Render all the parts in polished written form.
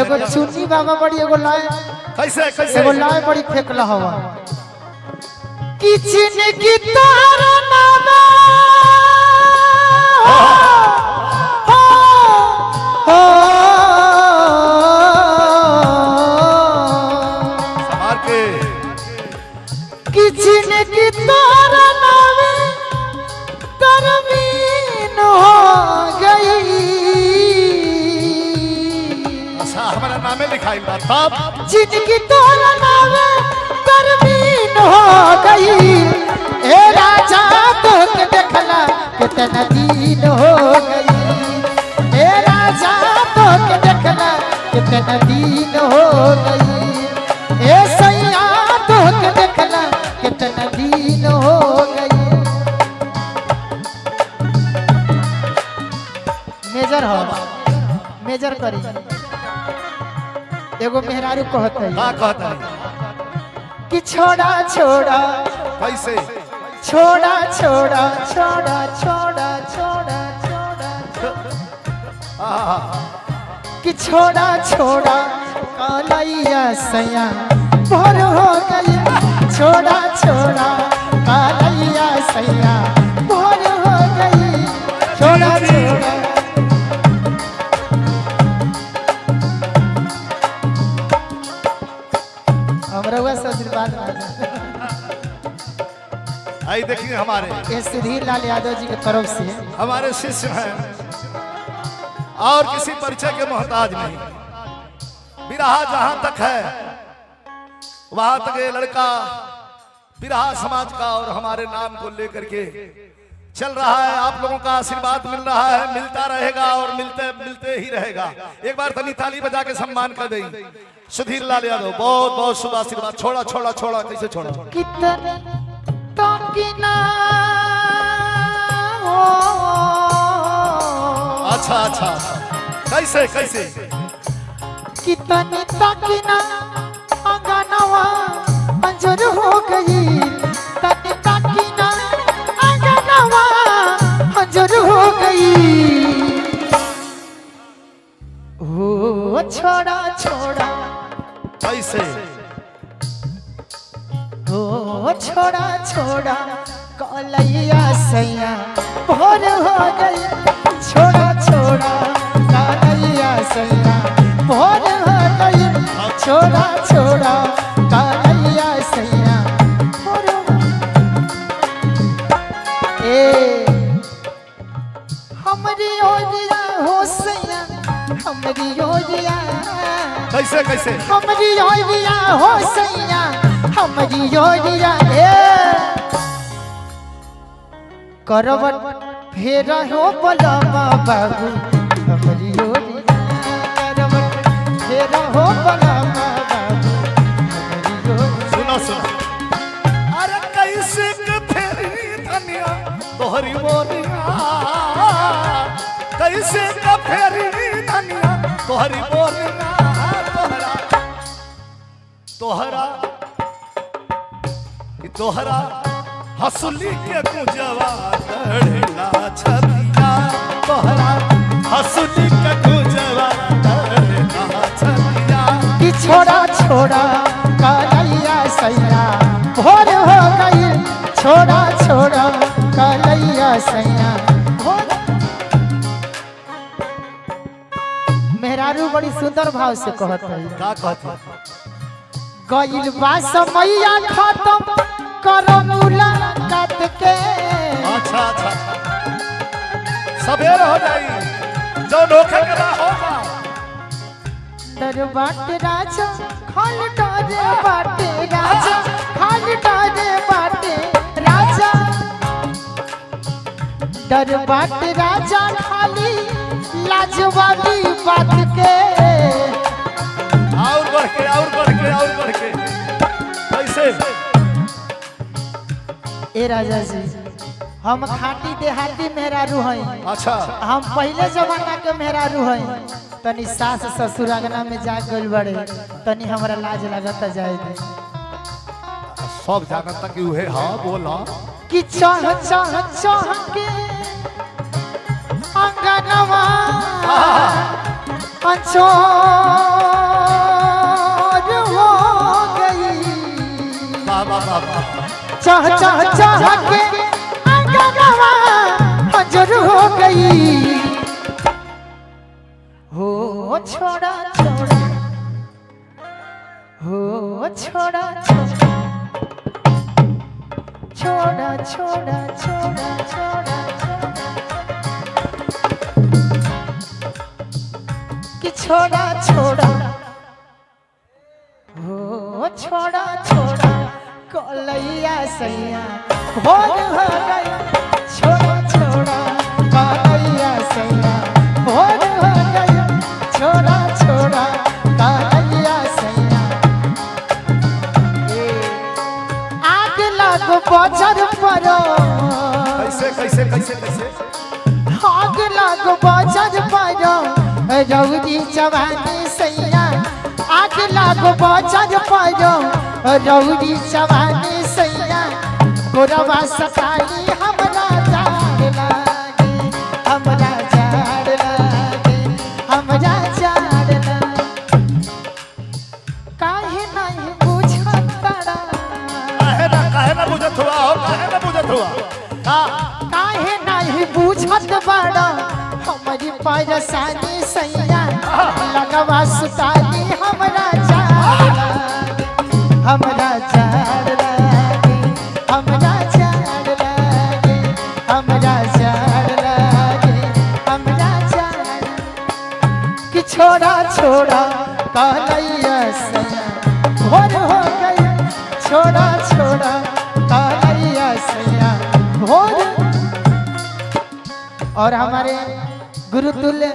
एगो चुन्नी बाबा बड़ी एगो लाए कैसे कैसे एगो लाए बड़ी फेंकला हवा किचन की तारा नाम समार के किचन की तारा नाम तरमीन हो गई अच्छा हमारा नामे लिखाई बा तब जिनकी तोरा नाम तरमीन हो गई ए राजा तो के देखला कितना दिन हो गई ए राजा तो के देखला कितना दिन हो गई ए सैया तो के देखला कितना दिन हो गई मेजर हो मेजर करी एगो मेहरारू कहत है का कहता है कि छोड़ा छोड़ा कैसे छोड़ा छोड़ा छोड़ा छोड़ा छोड़ा छोड़ा कि छोड़ा छोड़ा कालैया सैया भर हो गई छोड़ा छोड़ा कालैया सैया भर हो गई छोड़ा छोड़ा हमरा हुआ आशीर्वाद आई देखिए हमारे ये सुधीर लाल यादव जी की तरफ से हमारे शिष्य हैं और किसी परिचय के मोहताज नहीं बिरहा जहां तक है वहां तक ये लड़का बिरहा समाज का और हमारे नाम को लेकर के चल रहा है। आप लोगों का आशीर्वाद मिल रहा है, मिलता रहेगा और मिलते मिलते ही रहेगा। एक बार तनी ताली बजा के सम्मान कर दें सुधीर लाल यादव। बहुत बहुत शुभ आशीर्वाद। छोड़ा छोड़ा छोड़ा कैसे छोड़ा कितने तो किना हो अच्छा अच्छा कैसे कैसे कितनी तकिना अंगनवा अंजर हो गई तनी तकिना अंगनवा अंजर हो गई ओ छोड़ा छोड़ा कैसे ओ छोड़ा छोड़ा कालैया सैया भोर हो गई छोड़ा छोड़ा कालैया सैया भोर हो गई छोड़ा छोड़ा कालैया सैया भोर हो ए हमरी ओरिया हो सैया हमरी ओरिया कैसे कैसे हमरी ओरिया हो सैया हमरी ओरिया ए करवट फेर हो बलमा बाबू हमरी ओरिया करवट फेर हो बलमा बाबू हमरी ओरिया सुनो सुनो अरे कैसे के फेरी धनिया तोहरी बोरिया कैसे के फेरी धनिया तोहरी बोरिया तोहरा तोहरा हसुली के गुजवा दढ़ला छतिया तोहरा हसुली के गुजवा दढ़ला छतिया कि छोड़ा छोड़ा कालैया सैया भोर हो गई छोड़ा छोड़ा कालैया सैया भोर मेहरारू बड़ी सुंदर भाव से कहत है का कहत गइल बा समैया खत्म करो मुलाकात के अच्छा अच्छा सवेर हो जाई जो नोखे के ना होगा डर बाटे राजा खाल डरे बाटे राजा खाल डरे बाटे राजा डर बाटे राजा खाली लाजवाबी बात के और बढ़ के और बढ़ के और बढ़ के कैसे ए राजा जी हम खाटी देहाती मेहरारू हैं अच्छा हम पहले जमाना के मेहरारू हैं तनी सास ससुर अंगना में जा गइल बड़े तनी हमरा लाज लगता जाए दे सब जानत तक उहे हां बोला कि चाह चाह चाह के अंगनवा अंचोर हो गई। बाबा बाबा चाह चाह चाह के अंगनवा अंजर हो गई। हो छोड़ा छोड़ा, हो छोड़ा छोड़ा, छोड़ा छोड़ा छोड़ा छोड़ा कि छोड़ा छोड़ा, हो छोड़ा छोड़ा कलैया सैया भोर हो गई। छोड़ा छोड़ा कलैया सैया भोर हो गई। छोड़ा छोड़ा कलैया सैया। आग लागो बजर परो, कैसे कैसे कैसे कैसे आग लागो बजर परो रौदी जवानी सैया। आग लागो बजर परो रौदी जवानी सैया। गोरवा सताई हमरा जाड़ लागे, हमरा जाड़ लागे, हमरा जाड़ लागे। काहे नहीं बुझत तारा, काहे ना बुझत हुआ हो, काहे ना बुझत हुआ काहे नहीं बुझत बाड़ा हमारी परेशानी सैया। लगवा सुताई हमरा जाड़ लागे, हमरा जाड़ लागे, हमरा जाड़ लागे, हमरा जाड़ लागे, हमरा जाड़। कि छोड़ा छोड़ा कलैया सैया भोर हो गई। छोड़ा छोड़ा कलैया सैया भोर। और हमारे गुरुतुल्य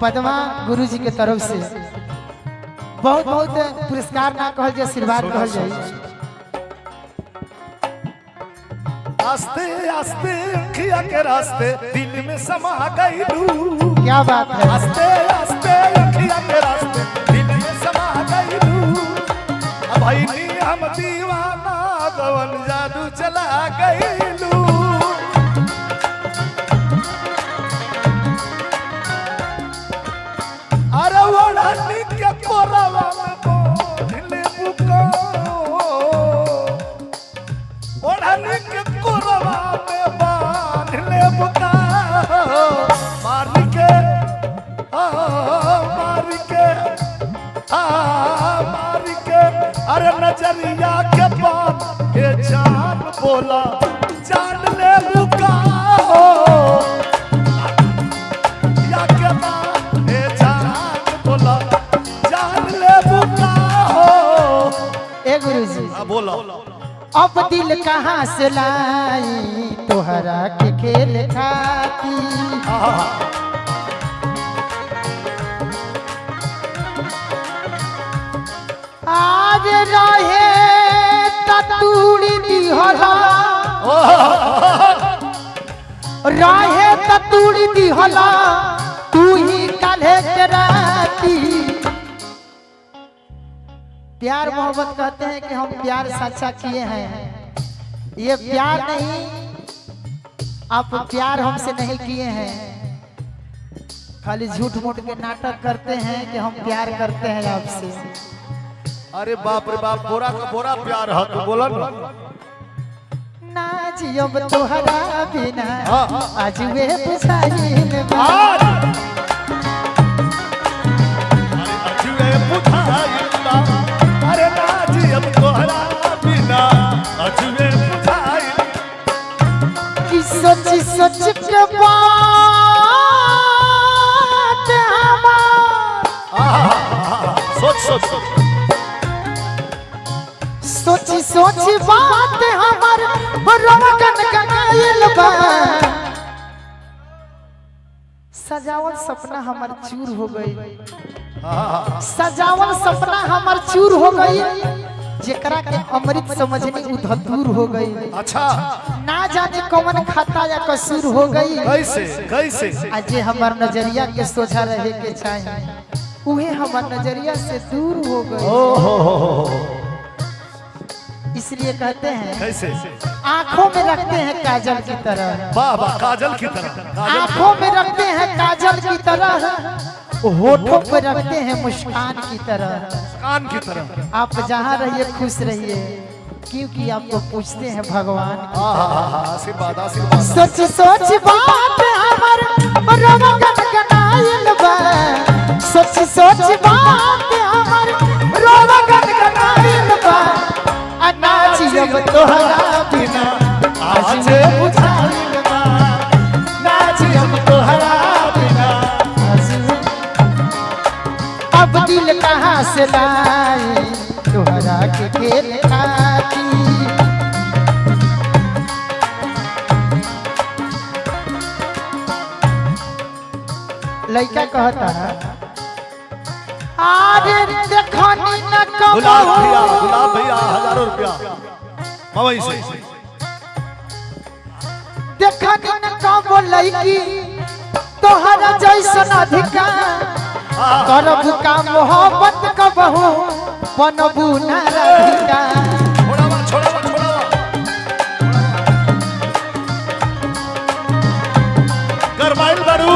पद्मा गुरु जी के तरफ से बहुत बहुत पुरस्कार ना कहल जाए, आशीर्वाद कहल जाए। आस्ते आस्ते अखिया के रास्ते दिल में समा गईलू। क्या बात है। आस्ते आस्ते अखिया के रास्ते दिल में समा गईलू। अब भाई हम दीवाना गवन जादू चला गईलू। अरे ओढ़नी के कोरवा में बोले बुका, ओढ़नी के कोरवा में बांध ले बुका। मार के मार के मार के अरे नजरिया के बात ये जान बोला जान ले बुका। या के बात ये जान बोला जान ले बुका हो। ए गुरु जी बोला अब दिल कहाँ से लाई तोहरा के खेल खाती। आज रहे तूड़ी दिहला, रहे तूड़ी दिहला तू ही काल्हे के राती। प्यार मोहब्बत कहते हैं कि हम प्यार सच्चा किए हैं, ये प्यार नहीं, आप प्यार हमसे नहीं किए हैं। खाली झूठ मूठ के नाटक करते हैं कि हम प्यार करते हैं आपसे। अरे बाप रे बाप, बोरा का बोरा प्यार है तो बोला ना जियब तोहरा बिना आज वे बुझाइल बा। अरे ना जियब तोहरा बिना आज वे बुझाइल। कि सोच सोच के बात हमार, सोच सोच सोची सोची बात हमार रोकन कनाइल बा। सजावल सपना हमार चूर हो गई, सजावल सपना हमार चूर हो गई। जेकरा के अमृत समझनी उधर हो गई। अच्छा ना जाने कौन खाता या कसूर हो गई। कैसे कैसे आज हमार नजरिया के सोझा रहे के चाहिए, उहे हमार नजरिया से दूर हो गई। इसलिए कहते हैं कैसे आंखों में रखते हैं काजल की तरह। वाह वाह, काजल की तरह, आंखों में रखते हैं काजल की तरह, होठों पर रखते हैं मुस्कान की तरह। कान की तरह। आप जहाँ रहिए खुश रहिए, क्योंकि आपको पूछते हैं भगवान। आशीर्वाद आशीर्वाद। सोच सोच बात हमर रोवा गनगनाइल बा, सोच सोच बात हमर रोवा गनगनाइल बा। नाची अब तोहरा बिना आज बुझाइल बा, नाची अब तोहरा बिना आज। अब दिल कहाँ से लाई तोहरा के खेल खाती। लड़का कहता है अरे देखनी न गुलाब भैया हजारों रुपया मवई से। देखनी न कबो लड़की तोहरा जैसन अधिकार, करबू का मोहब्बत कबहू बनबू न राधिका। गरमाइल बारू।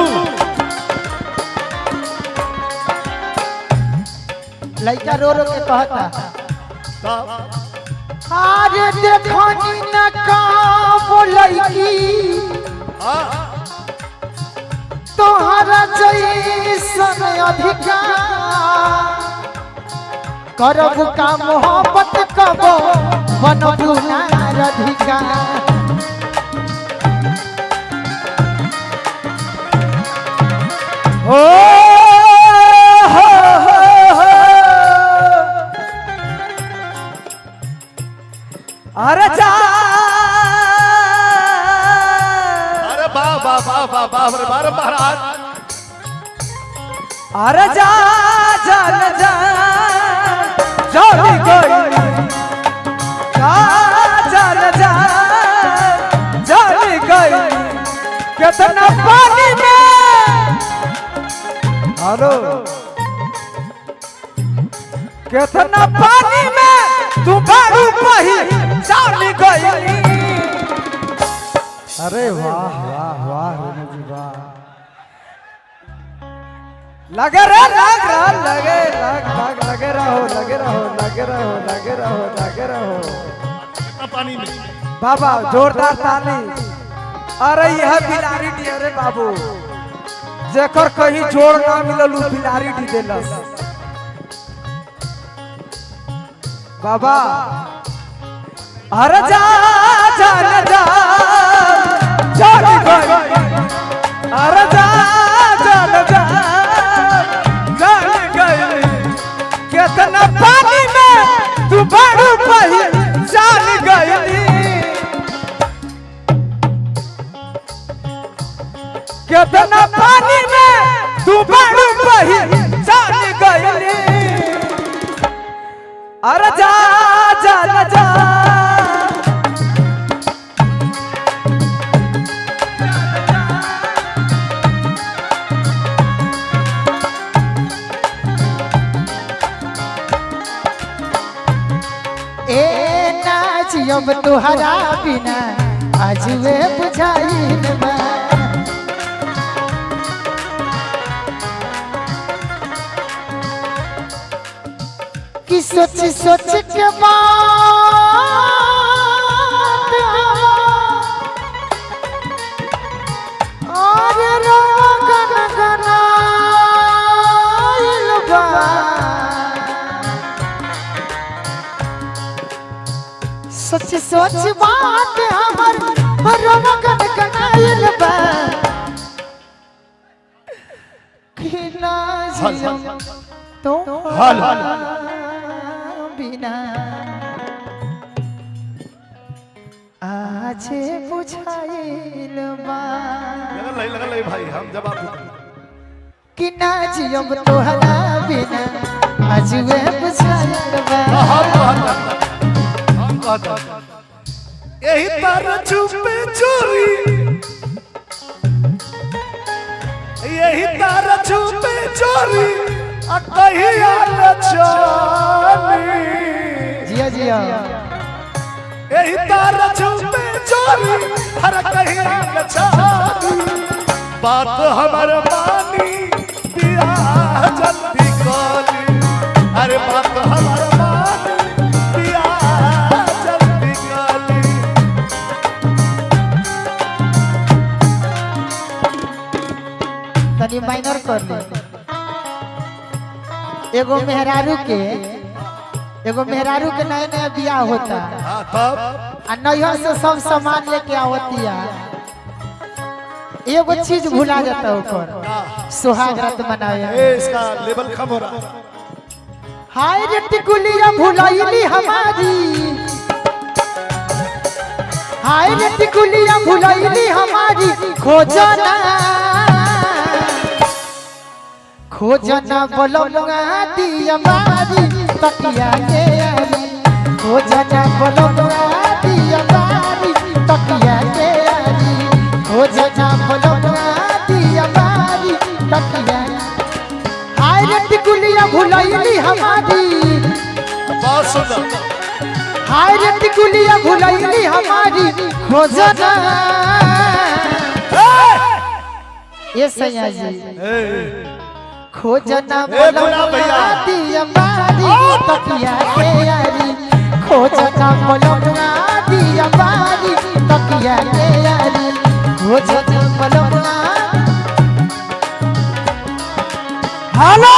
लड़का रो रो के कहता अरे देखनी न कबो लड़की तोहरा जैसन अधिकार, करबू का मोहब्बत कबो बनबू न राधिका। ओ अरे जा अरे वाह वाह वाह वाह वाह बार महाराज। अरे जा जान जा चली गई, जा जान जा चली गई। कितना पानी में हेलो कितना पानी में तू बारू कही चली गई। अरे वाह वाह वाह जी वाह। लगे रे लग रहा लगे लगे रहो लगे रहो लगे रहो लगे रहो लगे रहो। पानी में बाबा जोरदार ताली। अरे यह बिलारी डी। अरे बाबू जेकर कहीं जोड़ ना मिलल उ बिलारी डी देलस। बाबा अरे जा जान जा चली गई, अरे जा जान जा चली गई। कितना पानी में तू बारू कही चली गई, कितना पानी में तू बारू कही चली गई। अरे जा जा जा ए नाची अब तुहरा बिना आज वे बुझाइल बा। कि सोच सोच के बात और रोवा गनगनाइल बा। सोच सोच बात हमर रोवा गनगनाइल बा। कि ना जियम तो बिना आज बुझाइल बा। लगल लई भाई हम जवाब कि ना जियम तोहरा बिना आज वे बुझाइल बा। हम कहता यही तार छुपे चोरी, यही तार छुपे चोरी कहिया चली। जिया जिया यही तार छुपे चोरी हर कहिया चली। बात हमर मानी दिया जल्दी कॉली अरे बात हमारा मान पिया जल्दी कॉली तनी माइनर कर ले। एगो मेहरारू के नया नया बियाह होता हाँ तब आ नैहर से सब सामान लेके आवतिया, एगो चीज भुला जाता ऊपर, सुहाग रात मनावे। इसका लेवल कम हो रहा हाय रे टिकुलिया भुलाइली हमारी, हाय रे टिकुलिया भुलाइली हमारी, खोजना खोजना बोलो मुआदी हमारी तकिया के यारी, खोजना बोलो मुआदी हमारी तकिया के यारी, खोजना बोलो मुआदी हमारी तकिया। हाय रे टिकुलिया भुलाइली हमारी, बहुत सुंदर हाय रे टिकुलिया भुलाइली हमारी, खोजना ये सैया जी खोजना बोलो मुआदी हमारी तकिया के यारी, खोजना बोलो मुआदी हमारी तकिया के यारी, खोजना बोलो मुआदी। हेलो